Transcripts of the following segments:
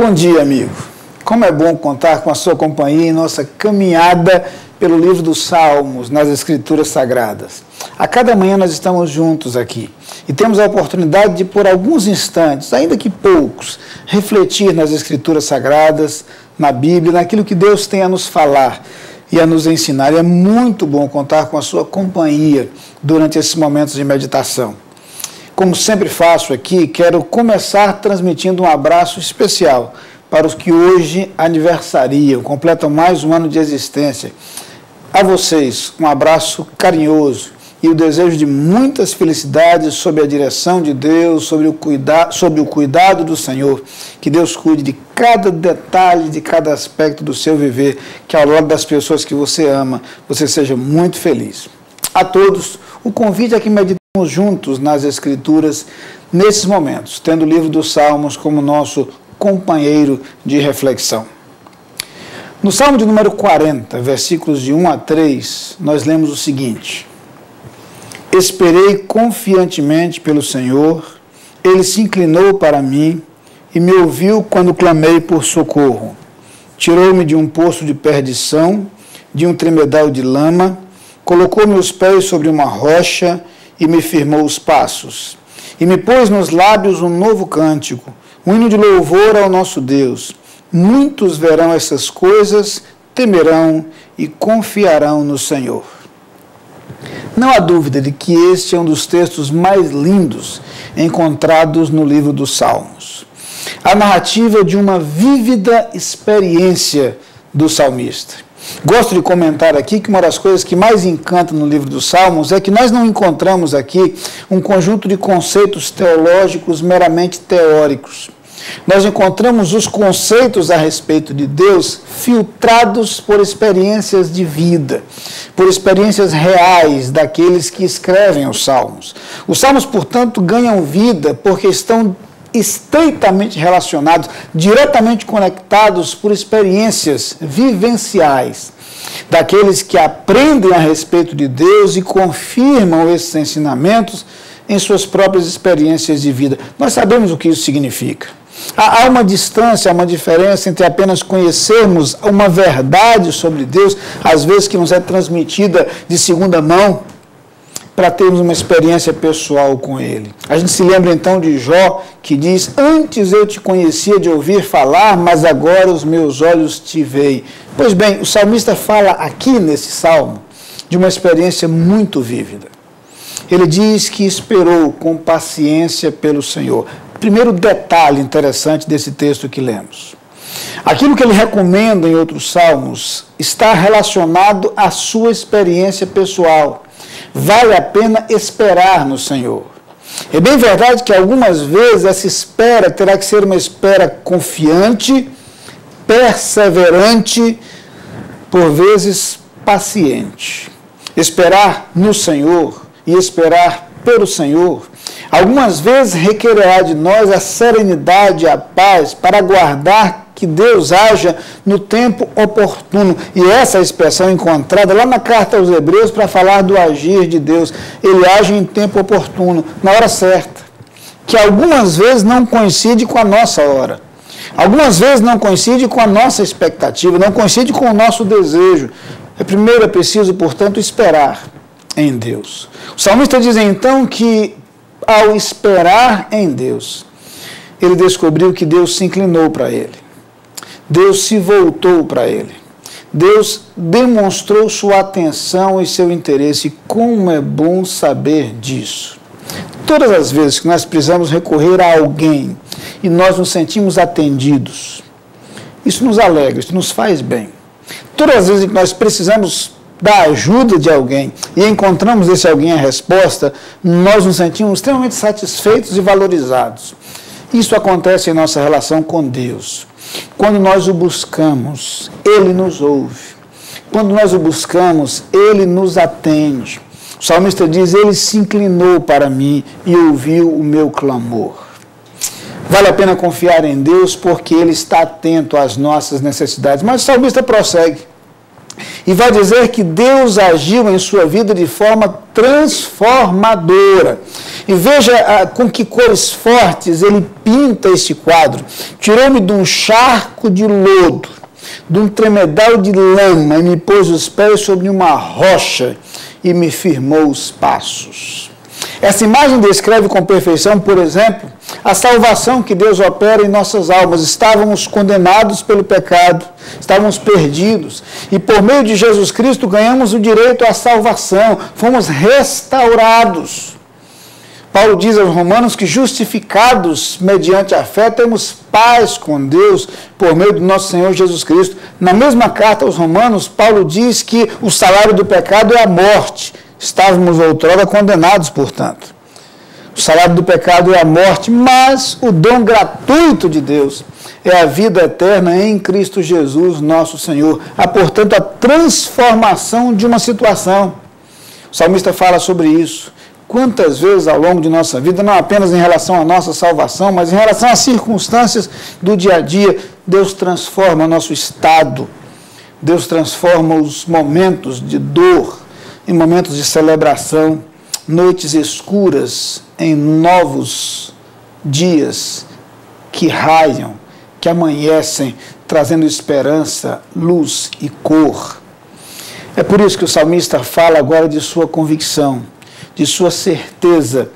Bom dia, amigo. Como é bom contar com a sua companhia em nossa caminhada pelo livro dos Salmos, nas Escrituras Sagradas. A cada manhã nós estamos juntos aqui e temos a oportunidade de, por alguns instantes, ainda que poucos, refletir nas Escrituras Sagradas, na Bíblia, naquilo que Deus tem a nos falar e a nos ensinar. E é muito bom contar com a sua companhia durante esses momentos de meditação. Como sempre faço aqui, quero começar transmitindo um abraço especial para os que hoje aniversariam, completam mais um ano de existência. A vocês, um abraço carinhoso e o desejo de muitas felicidades sob a direção de Deus, sob o cuidado do Senhor. Que Deus cuide de cada detalhe, de cada aspecto do seu viver, que ao lado das pessoas que você ama, você seja muito feliz. A todos, o convite é que meditemos juntos nas Escrituras nesses momentos, tendo o livro dos Salmos como nosso companheiro de reflexão. No Salmo de número 40, versículos de 1 a 3, nós lemos o seguinte: Esperei confiantemente pelo Senhor, Ele se inclinou para mim e me ouviu quando clamei por socorro. Tirou-me de um poço de perdição, de um tremedal de lama, colocou meus pés sobre uma rocha e me firmou os passos. E me pôs nos lábios um novo cântico, um hino de louvor ao nosso Deus. Muitos verão essas coisas, temerão e confiarão no Senhor. Não há dúvida de que este é um dos textos mais lindos encontrados no livro dos Salmos. A narrativa de uma vívida experiência do salmista. Gosto de comentar aqui que uma das coisas que mais encanta no livro dos Salmos é que nós não encontramos aqui um conjunto de conceitos teológicos meramente teóricos. Nós encontramos os conceitos a respeito de Deus filtrados por experiências de vida, por experiências reais daqueles que escrevem os Salmos. Os Salmos, portanto, ganham vida porque estão estreitamente relacionados, diretamente conectados por experiências vivenciais daqueles que aprendem a respeito de Deus e confirmam esses ensinamentos em suas próprias experiências de vida. Nós sabemos o que isso significa. Há uma distância, há uma diferença entre apenas conhecermos uma verdade sobre Deus, às vezes que nos é transmitida de segunda mão, para termos uma experiência pessoal com Ele. A gente se lembra então de Jó, que diz: antes eu te conhecia de ouvir falar, mas agora os meus olhos te veem. Pois bem, o salmista fala aqui nesse salmo de uma experiência muito vívida. Ele diz que esperou com paciência pelo Senhor. Primeiro detalhe interessante desse texto que lemos. Aquilo que ele recomenda em outros salmos está relacionado à sua experiência pessoal. Vale a pena esperar no Senhor. É bem verdade que algumas vezes essa espera terá que ser uma espera confiante, perseverante, por vezes paciente. Esperar no Senhor e esperar pelo Senhor, algumas vezes requererá de nós a serenidade e a paz para aguardar que Deus haja no tempo oportuno. E essa é a expressão encontrada lá na carta aos Hebreus para falar do agir de Deus. Ele age em tempo oportuno, na hora certa, que algumas vezes não coincide com a nossa hora. Algumas vezes não coincide com a nossa expectativa, não coincide com o nosso desejo. Primeiro é preciso, portanto, esperar em Deus. O salmista diz então que, ao esperar em Deus, ele descobriu que Deus se inclinou para ele. Deus se voltou para ele. Deus demonstrou sua atenção e seu interesse. Como é bom saber disso. Todas as vezes que nós precisamos recorrer a alguém e nós nos sentimos atendidos, isso nos alegra, isso nos faz bem. Todas as vezes que nós precisamos da ajuda de alguém e encontramos desse alguém a resposta, nós nos sentimos extremamente satisfeitos e valorizados. Isso acontece em nossa relação com Deus. Quando nós o buscamos, Ele nos ouve. Quando nós o buscamos, Ele nos atende. O salmista diz: Ele se inclinou para mim e ouviu o meu clamor. Vale a pena confiar em Deus porque Ele está atento às nossas necessidades. Mas o salmista prossegue. E vai dizer que Deus agiu em sua vida de forma transformadora. E veja com que cores fortes ele pinta esse quadro. Tirou-me de um charco de lodo, de um tremedal de lama, e me pôs os pés sobre uma rocha e me firmou os passos. Essa imagem descreve com perfeição, por exemplo, a salvação que Deus opera em nossas almas. Estávamos condenados pelo pecado, estávamos perdidos, e por meio de Jesus Cristo ganhamos o direito à salvação, fomos restaurados. Paulo diz aos Romanos que, justificados mediante a fé, temos paz com Deus por meio do nosso Senhor Jesus Cristo. Na mesma carta aos Romanos, Paulo diz que o salário do pecado é a morte. Estávamos outrora condenados, portanto. O salário do pecado é a morte, mas o dom gratuito de Deus é a vida eterna em Cristo Jesus, nosso Senhor. Há, portanto, a transformação de uma situação. O salmista fala sobre isso. Quantas vezes ao longo de nossa vida, não apenas em relação à nossa salvação, mas em relação às circunstâncias do dia a dia, Deus transforma nosso estado, Deus transforma os momentos de dor em momentos de celebração, noites escuras em novos dias que raiam, que amanhecem, trazendo esperança, luz e cor. É por isso que o salmista fala agora de sua convicção, de sua certeza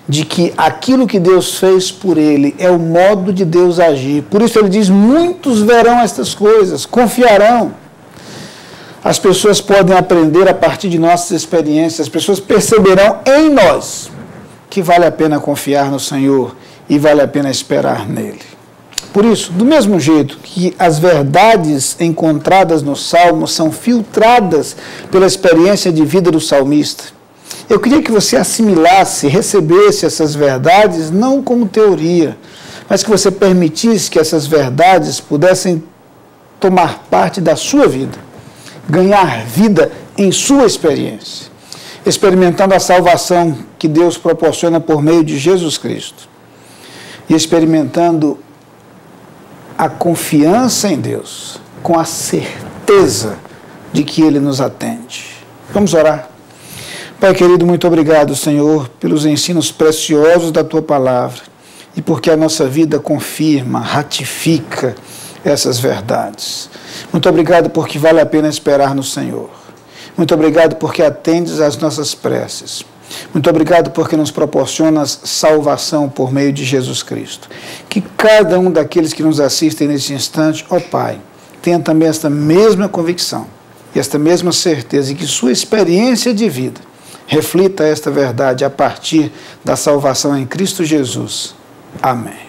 de que aquilo que Deus fez por ele é o modo de Deus agir. Por isso ele diz, muitos verão estas coisas, confiarão. As pessoas podem aprender a partir de nossas experiências, as pessoas perceberão em nós que vale a pena confiar no Senhor e vale a pena esperar nele. Por isso, do mesmo jeito que as verdades encontradas no Salmo são filtradas pela experiência de vida do salmista, eu queria que você assimilasse, recebesse essas verdades não como teoria, mas que você permitisse que essas verdades pudessem tomar parte da sua vida, ganhar vida em sua experiência, experimentando a salvação que Deus proporciona por meio de Jesus Cristo e experimentando a confiança em Deus, com a certeza de que Ele nos atende. Vamos orar. Pai querido, muito obrigado, Senhor, pelos ensinos preciosos da Tua Palavra e porque a nossa vida confirma, ratifica essas verdades. Muito obrigado porque vale a pena esperar no Senhor. Muito obrigado porque atendes às nossas preces. Muito obrigado porque nos proporcionas salvação por meio de Jesus Cristo. Que cada um daqueles que nos assistem nesse instante, ó Pai, tenha também esta mesma convicção e esta mesma certeza e que sua experiência de vida reflita esta verdade a partir da salvação em Cristo Jesus. Amém.